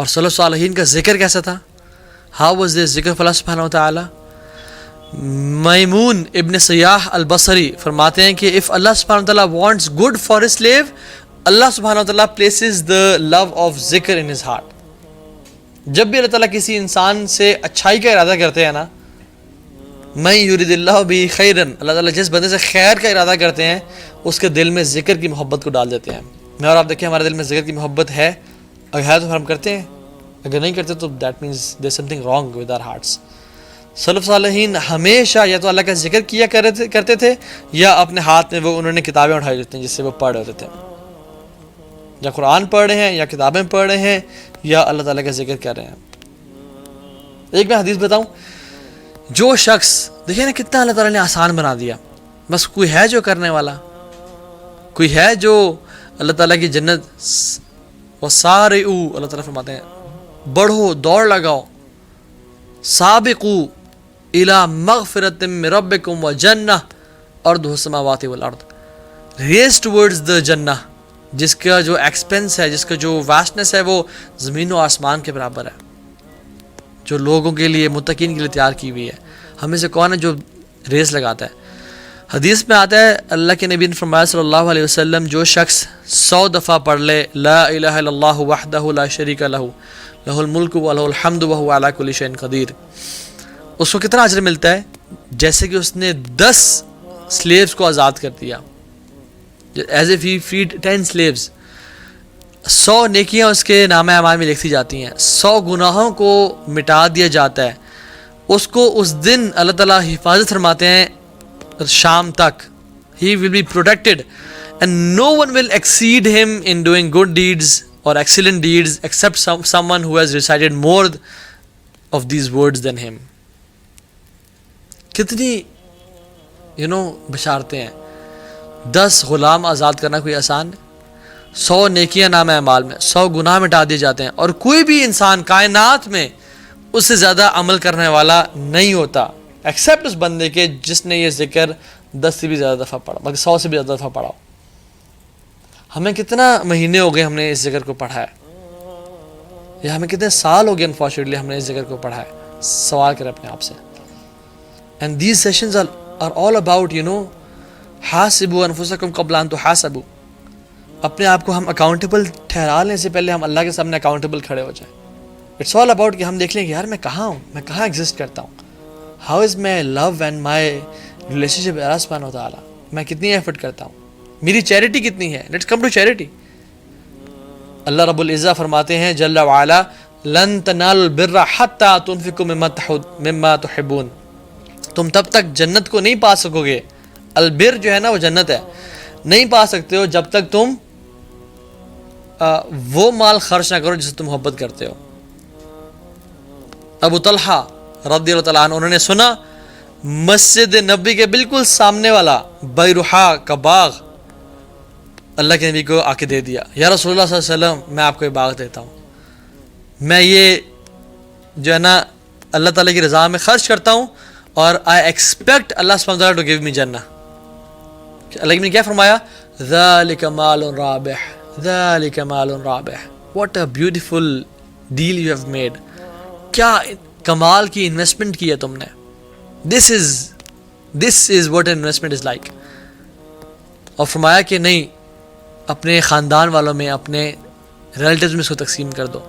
اور سلف صالحین کا ذکر کیسا تھا؟ ہاؤ واز دس ذکر فی اللہ سبحانہ وتعالی؟ میمون ابن سیاح البصری فرماتے ہیں کہ if Allah subhanahu wa ta'ala wants good for his slave, Allah subhanahu wa ta'ala places the love of ذکر in his heart. جب بھی اللہ تعالیٰ کسی انسان سے اچھائی کا ارادہ کرتے ہیں نا، میں یرید اللہ بھی خیرن، اللہ تعالیٰ جس بندے سے خیر کا ارادہ کرتے ہیں اس کے دل میں ذکر کی محبت کو ڈال دیتے ہیں. میں اور آپ دیکھیں ہمارے دل میں ذکر کی محبت ہے، اگر ہے تو ہم کرتے ہیں، اگر نہیں کرتے تو that means there is something wrong with our hearts. سلف صالحین ہمیشہ یا تو اللہ کا ذکر کیا کرتے تھے، یا اپنے ہاتھ میں وہ انہوں نے کتابیں اٹھائی ہوتی ہیں جس سے وہ پڑھ رہے تھے، یا قرآن پڑھ رہے ہیں، یا کتابیں پڑھ رہے ہیں، یا اللہ تعالیٰ کا ذکر کر رہے ہیں. ایک میں حدیث بتاؤں، جو شخص دیکھیں نا کتنا اللہ تعالیٰ نے آسان بنا دیا، بس کوئی ہے جو کرنے والا، کوئی ہے جو اللہ تعالیٰ کی جنت، وَسَارِعُوا، اللہ تعالیٰ فرماتے ہیں بڑھو، دوڑ لگاؤ، سابقوا الی مغفرۃ من ربکم وجنہ ارضها السماوات والارض، ریس ٹورڈز دا جنہ، جس کا جو ایکسپینس ہے، جس کا جو واسٹنس ہے وہ زمین و آسمان کے برابر ہے، جو لوگوں کے لیے، متقین کے لیے تیار کی ہوئی ہے. ہمیں سے کون ہے جو ریس لگاتا ہے؟ حدیث میں آتا ہے اللہ کے نبی نے فرمایا صلی اللہ علیہ وسلم، جو شخص 100 دفعہ پڑھ لے لا الہ الا اللہ وحدہ لا شریک لہ لہ الملک ولہ الحمد وہو علی کل شیء قدیر، اس کو کتنا اجر ملتا ہے؟ جیسے کہ اس نے 10 سلیوز کو آزاد کر دیا، as if he freed 10 slaves. 100 نیکیاں اس کے نامہ اعمال میں لکھی جاتی ہیں، 100 گناہوں کو مٹا دیا جاتا ہے. اس کو اس دن اللہ تعالیٰ حفاظت فرماتے ہیں شام تک. He will be protected and no one will exceed him in doing good deeds or excellent deeds except someone who has recited more of these words than him. کتنی بشارتیں ہیں. 10 غلام آزاد کرنا کوئی آسان ہے؟ 100 نیکیاں نام اعمال میں، 100 گناہ مٹا دیے جاتے ہیں، اور کوئی بھی انسان کائنات میں اس سے زیادہ عمل کرنے والا نہیں ہوتا ایکسیپٹ اس بندے کے جس نے یہ ذکر 10 سے بھی زیادہ دفعہ پڑھا، بلکہ 100 سے بھی زیادہ دفعہ پڑھا ہو. ہمیں کتنا مہینے ہو گئے ہم نے اس ذکر کو پڑھا ہے، یا ہمیں کتنے سال ہو گئے انفارچونیٹلی ہم نے اس ذکر کو پڑھا ہے؟ سوال کریں اپنے آپ سے. And these sessions are all about حاسبوا انفسکم قبل ان تحاسبوا. اپنے آپ کو ہم اکاؤنٹیبل ٹھہرا لیں سے پہلے ہم اللہ کے سامنے اکاؤنٹیبل کھڑے ہو جائیں. اٹس آل اباؤٹ کہ ہم دیکھ لیں کہ یار میں کہاں ہوں، میں کہاں ایگزسٹ کرتا ہوں، how is my love and my relationship اللہ سبحانہ و تعالیٰ، میں کتنی ایفرٹ کرتا ہوں، میری چیریٹی کتنی ہے. Let's come to charity. اللہ رب العزہ فرماتے ہیں جل وعلا لن تنالوا البر حتی تنفقوا مما تحبون. تم تب تک جنت کو نہیں پا سکو گے، البر جو ہے نا وہ جنت ہے، نہیں پا سکتے ہو جب تک تم وہ مال خرچ نہ کرو جس سے تم محبت کرتے ہو. ابو طلحہ رضی اللہ تعالیٰ عنہ انہوں نے سنا مسجد نبی کے بالکل سامنے والا بیروحا کا باغ اللہ کے نبی کو آ کے دے دیا. یا رسول اللہ صلی اللہ علیہ وسلم میں آپ کو یہ باغ دیتا ہوں، میں یہ جو ہے نا اللہ تعالیٰ کی رضا میں خرچ کرتا ہوں، اور آئی ایکسپیکٹ اللہ سبحانہ وتعالیٰ ٹو گیو می جنہ. اللہ نے کیا فرمایا؟ ذالک مال رابح، ذالک مال رابح. What a beautiful deal you have made. کیا کمال کی انویسٹمنٹ کی ہے تم نے. This is what investment is like. اور فرمایا کہ نہیں، اپنے خاندان والوں میں، اپنے ریلیٹیوز میں اس کو تقسیم کر دو.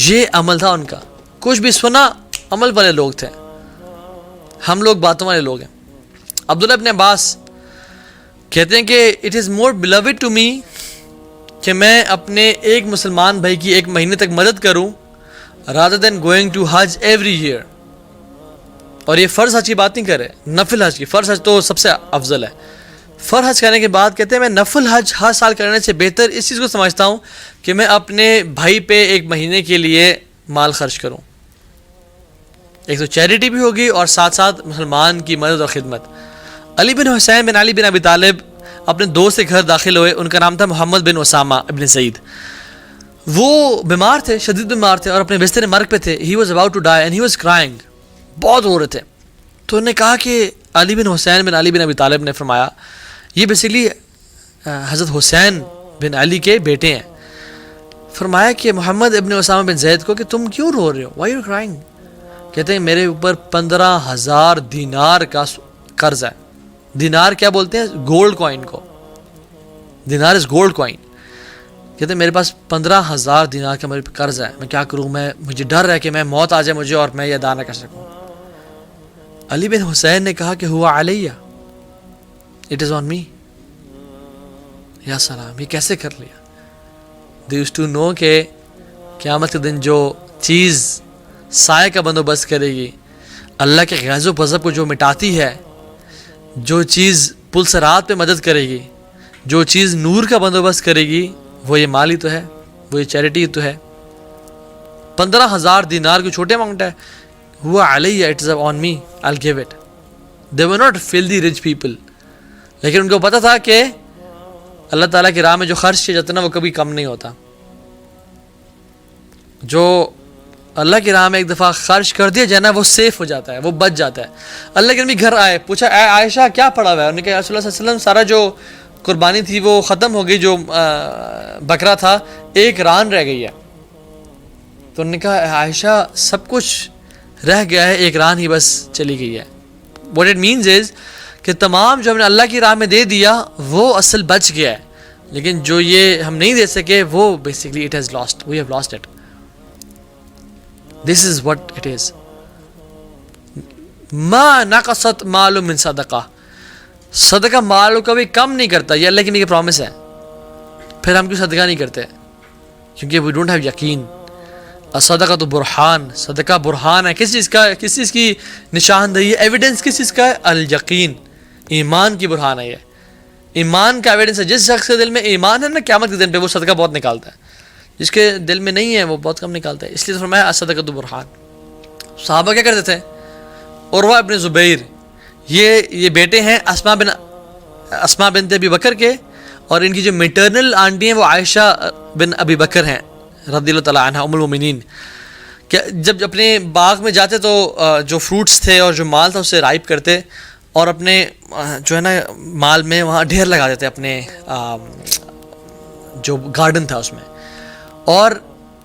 یہ عمل تھا ان کا. کچھ بھی سنا، عمل والے لوگ تھے، ہم لوگ باتوں والے لوگ ہیں. عبداللہ ابن عباس کہتے ہیں کہ it is more beloved to me کہ میں اپنے ایک مسلمان بھائی کی 1 مہینے تک مدد کروں rather than going to Hajj every year. اور یہ فرض حج کی بات نہیں کرے، نفل حج کی. فرض حج تو سب سے افضل ہے. فرض حج کرنے کے بعد کہتے ہیں میں نفل حج ہر سال کرنے سے بہتر اس چیز کو سمجھتا ہوں کہ میں اپنے بھائی پہ 1 مہینے کے لیے مال خرچ کروں. ایک تو چیریٹی بھی ہوگی اور ساتھ ساتھ مسلمان کی مدد اور خدمت. علی بن حسین بن علی بن ابی طالب اپنے دوست کے گھر داخل ہوئے. ان کا نام تھا محمد بن اسامہ ابن زید. وہ بیمار تھے، شدید بیمار تھے، اور اپنے بستر مرگ پہ تھے. He was about to die and he was crying. بہت رو رہے تھے. تو انہوں نے کہا کہ علی بن حسین بن علی بن ابی طالب نے فرمایا یہ بیسیکلی حضرت حسین بن علی کے بیٹے ہیں. فرمایا کہ محمد ابن اسامہ بن زید کو کہ تم کیوں رو رہے ہو, وائی یو کرائنگ؟ کہتے ہیں میرے اوپر 15,000 دینار کا قرض ہے. دینار کیا بولتے ہیں؟ گولڈ کوائن کو. دینار از گولڈ کوائن. کہتے ہیں میرے پاس 15,000 دینار کا میرے پہ قرض ہے, میں کیا کروں؟ مجھے ڈر ہے کہ میں موت آ جائے مجھے اور میں یہ ادا نہ کر سکوں. علی بن حسین نے کہا کہ ہوا علیہ, اٹ از آن می. یا سلام, یہ کیسے کر لیا؟ دے یوزڈ ٹو نو کہ قیامت کے دن جو چیز سائے کا بندوبست کرے گی, اللہ کے غیظ و غضب کو جو مٹاتی ہے, جو چیز پل صراط پہ مدد کرے گی, جو چیز نور کا بندوبست کرے گی, وہ یہ مال ہی تو ہے, وہ یہ چیریٹی تو ہے. 15,000 دینار کوئی چھوٹے اماؤنٹ ہے. ہوا علیہ, it is on me, I will give it. They were not filthy rich people, لیکن ان کو پتا تھا کہ اللہ تعالیٰ کی راہ میں جو خرچ کیا جاتا ہے نا, وہ کبھی کم نہیں ہوتا. جو اللہ کی راہ میں ایک دفعہ خرچ کر دیا جائے نا, وہ سیف ہو جاتا ہے, وہ بچ جاتا ہے. اللہ کے نبی گھر آئے, پوچھا اے عائشہ کیا پڑا ہوا ہے؟ انہوں نے کہا رسول اللہ صلی اللہ علیہ وسلم سارا جو قربانی تھی وہ ختم ہو گئی, جو بکرا تھا ایک ران رہ گئی ہے. تو انہوں نے کہا عائشہ سب کچھ رہ گیا ہے, ایک ران ہی بس چلی گئی ہے. واٹ اٹ مینز از کہ تمام جو ہم نے اللہ کی راہ میں دے دیا وہ اصل بچ گیا ہے, لیکن جو یہ ہم نہیں دے سکے وہ basically it has lost, we have lost it. This is what it is. ما نقصت مال من صدقہ, صدقہ مال کو کبھی کم نہیں کرتا, یہ اللہ کی میری پرومس ہے. پھر ہم کیوں صدقہ نہیں کرتے؟ کیونکہ وی ڈونٹ ہیو یقین. الصدقہ تو برہان, صدقہ برہان ہے. کس چیز کا؟ کس چیز کی نشاندہی ہے؟ ایویڈنس کس چیز کا ہے؟ الیقین, ایمان کی برہان ہے. یہ ایمان کا ایویڈنس ہے. جس شخص کے دل میں ایمان ہے نا, قیامت کے دن پہ وہ صدقہ بہت نکالتا ہے. جس کے دل میں نہیں ہے وہ بہت کم نکالتا ہے. اس لیے فرمایا الصدقہ تو برہان. صحابہ کیا کرتے تھے؟ عروہ ابن زبیر, یہ بیٹے ہیں اسماء بنت ابی بکر کے, اور ان کی جو میٹرنل آنٹی ہیں وہ عائشہ بن ابی بکر ہیں رضی اللہ تعالیٰ عنہ ام المومنین. کہ جب اپنے باغ میں جاتے تو جو فروٹس تھے اور جو مال تھا اسے رائپ کرتے, اور اپنے جو ہے نا مال میں وہاں ڈھیر لگا دیتے اپنے جو گارڈن تھا اس میں, اور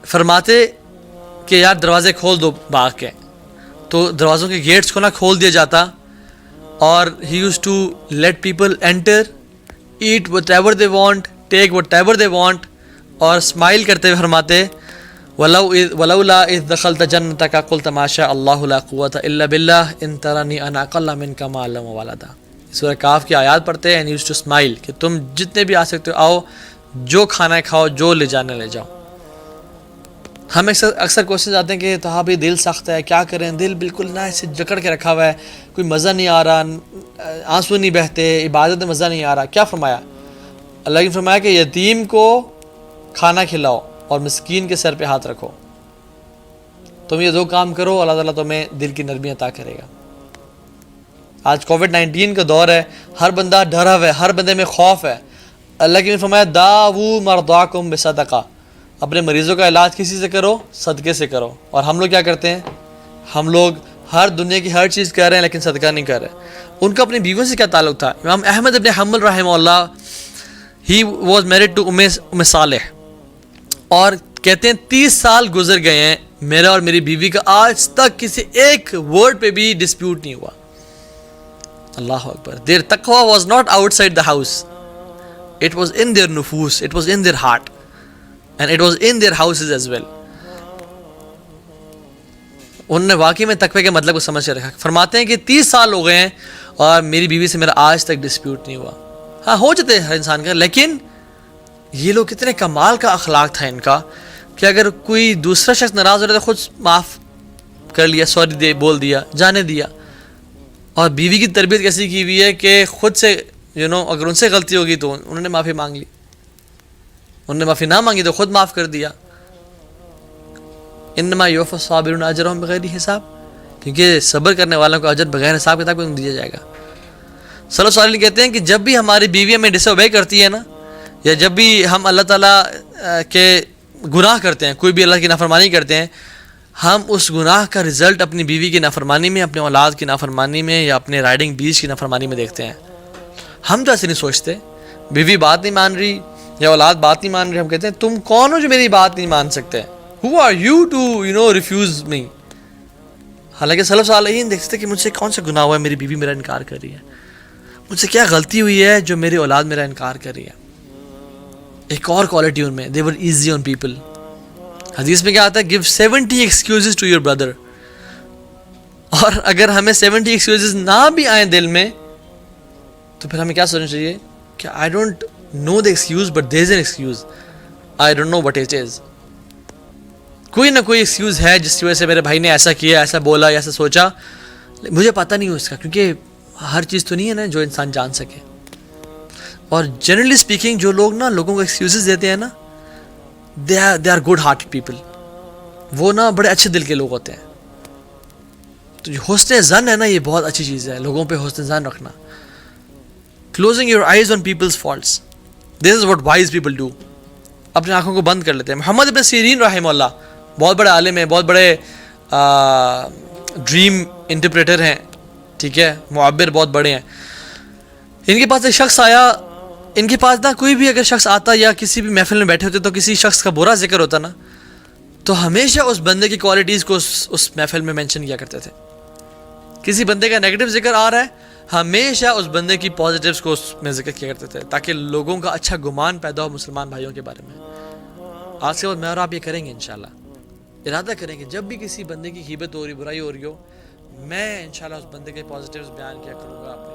فرماتے کہ یار دروازے کھول دو باغ کے. تو دروازوں کے گیٹس کو نہ کھول دیا جاتا, اور he used to let people enter, eat whatever they want, take whatever they want, اور اسمائل کرتے ہوئے فرماتے ولولا اذ دخلت جنتک قلت ما شاء اللہ لا قوۃ الا باللہ ان ترنی انا اقل منک مالا وولدا. سورہ کاف کی آیات پڑھتے ہیں, اینڈ یوز ٹو اسمائل کہ تم جتنے بھی آ سکتے ہو آؤ, جو کھانا ہے کھاؤ, جو لے جانا لے جاؤ. ہم اکثر کوشش آتے ہیں کہ صحابی دل سخت ہے, کیا کریں, دل بالکل نہ ایسے جکڑ کے رکھا ہوا ہے, کوئی مزہ نہیں آ رہا, آنسو نہیں بہتے, عبادت میں مزہ نہیں آ رہا. کیا فرمایا اللہ نے؟ فرمایا کہ یتیم کو کھانا کھلاؤ اور مسکین کے سر پہ ہاتھ رکھو. تم یہ 2 کام کرو, اللہ تعالیٰ تمہیں دل کی نرمی عطا کرے گا. آج کووڈ-19 کا دور ہے, ہر بندہ ڈرا ہوا ہے, ہر بندے میں خوف ہے. اللہ کی نے فرمایا داؤ مرضاکم بصدقہ, اپنے مریضوں کا علاج کسی سے کرو, صدقے سے کرو. اور ہم لوگ کیا کرتے ہیں؟ ہم لوگ ہر دنیا کی ہر چیز کر رہے ہیں لیکن صدقہ نہیں کر رہے. ان کا اپنی بیویوں سے کیا تعلق تھا؟ امام احمد ابن حنبل رحمہ اللہ, ہی واز میرڈ ٹو ام صالح, اور کہتے ہیں 30 سال گزر گئے ہیں میرا اور میری بیوی کا, آج تک کسی ایک ورڈ پہ بھی ڈسپیوٹ نہیں ہوا. اللہ اکبر. their taqwa was not outside the house, it was in their nufus, it was in their heart, and it was in their houses as well. انہوں نے واقعی میں تقوی کے مطلب کو سمجھ کے رکھا. فرماتے ہیں کہ 30 سال ہو گئے ہیں اور میری بیوی سے میرا آج تک ڈسپیوٹ نہیں ہوا. ہاں ہو جاتے ہیں ہر انسان کا, لیکن یہ لوگ کتنے کمال کا اخلاق تھا ان کا کہ اگر کوئی دوسرا شخص ناراض ہو رہا تو خود معاف کر لیا, سوری بول دیا, جانے دیا. اور بیوی کی تربیت کیسی کی ہوئی ہے کہ خود سے اگر ان سے غلطی ہوگی تو انہوں نے معافی مانگ لی, انہوں نے معافی نہ مانگی تو خود معاف کر دیا. انما یوفی الصابرون اجرهم بغیر حساب, کیونکہ صبر کرنے والوں کو اجر بغیر حساب کتاب کو دیا جائے گا. صلی اللہ علیہ وسلم کہتے ہیں کہ جب بھی ہماری بیوی ہمیں ڈس اوبے کرتی ہے نا, یا جب بھی ہم اللہ تعالیٰ کے گناہ کرتے ہیں, کوئی بھی اللہ کی نافرمانی کرتے ہیں, ہم اس گناہ کا رزلٹ اپنی بیوی کی نافرمانی میں, اپنے اولاد کی نافرمانی میں, یا اپنے رائڈنگ بیچ کی نافرمانی میں دیکھتے ہیں. ہم تو ایسے نہیں سوچتے, بیوی بات نہیں مان رہی, یا اولاد بات نہیں مان رہے، ہم کہتے ہیں تم کون ہو جو میری بات نہیں مان سکتے؟ Who are you to refuse me؟ حالانکہ سلف صالحین دیکھتے کہ مجھ سے کون سا گناہ ہوا ہے، میری بیوی میرا انکار کر رہی ہے، مجھ سے کیا غلطی ہوئی ہے جو میری اولاد میرا انکار کر رہی ہے۔ ایک اور کوالٹی ان میں، they were easy on people۔ حدیث میں کیا آتا ہے؟ give 70 excuses to your brother۔ اور اگر ہمیں 70 ایکسکیوزز نہ بھی آئیں دل میں تو پھر ہمیں کیا سوچنا چاہیے کہ I don't know the excuse but there is an excuse, I don't know what it is۔ کوئی نہ کوئی ایکسکیوز ہے جس کی وجہ سے میرے بھائی نے ایسا کیا، ایسا بولا یا ایسا سوچا، مجھے پتہ نہیں ہو اس کا، کیونکہ ہر چیز تو نہیں ہے نا جو انسان جان سکے۔ اور جنرلی اسپیکنگ جو لوگ نا لوگوں کو ایکسکیوزز دیتے ہیں نا، they are good hearted people، وہ نا بڑے اچھے دل کے لوگ ہوتے ہیں۔ تو جو حسن ظن ہے نا، یہ بہت اچھی چیز ہے، لوگوں پہ حسن ظن رکھنا۔ closing your eyes on people's faults، this is what wise people do۔ اپنی آنکھوں کو بند کر لیتے ہیں۔ محمد ابن سیرین رحمہ اللہ بہت بڑے عالم ہیں، بہت بڑے ڈریم انٹرپریٹر ہیں، ٹھیک ہے، معبر بہت بڑے ہیں۔ ان کے پاس ایک شخص آیا، ان کے پاس نا کوئی بھی اگر شخص آتا یا کسی بھی محفل میں بیٹھے ہوتے تو کسی شخص کا برا ذکر ہوتا نا، تو ہمیشہ اس بندے کی کوالٹیز کو اس محفل میں مینشن کیا کرتے تھے۔ کسی بندے کا نیگیٹو ذکر آ رہا ہے، ہمیشہ اس بندے کی پازیٹیوز کو اس میں ذکر کیا کرتے تھے، تاکہ لوگوں کا اچھا گمان پیدا ہو مسلمان بھائیوں کے بارے میں۔ آج کے بعد میں اور آپ یہ کریں گے انشاءاللہ، ارادہ کریں کہ جب بھی کسی بندے کی غیبت ہو رہی، برائی ہو رہی ہو، میں انشاءاللہ اس بندے کے پازیٹیوز بیان کیا کروں گا اپنے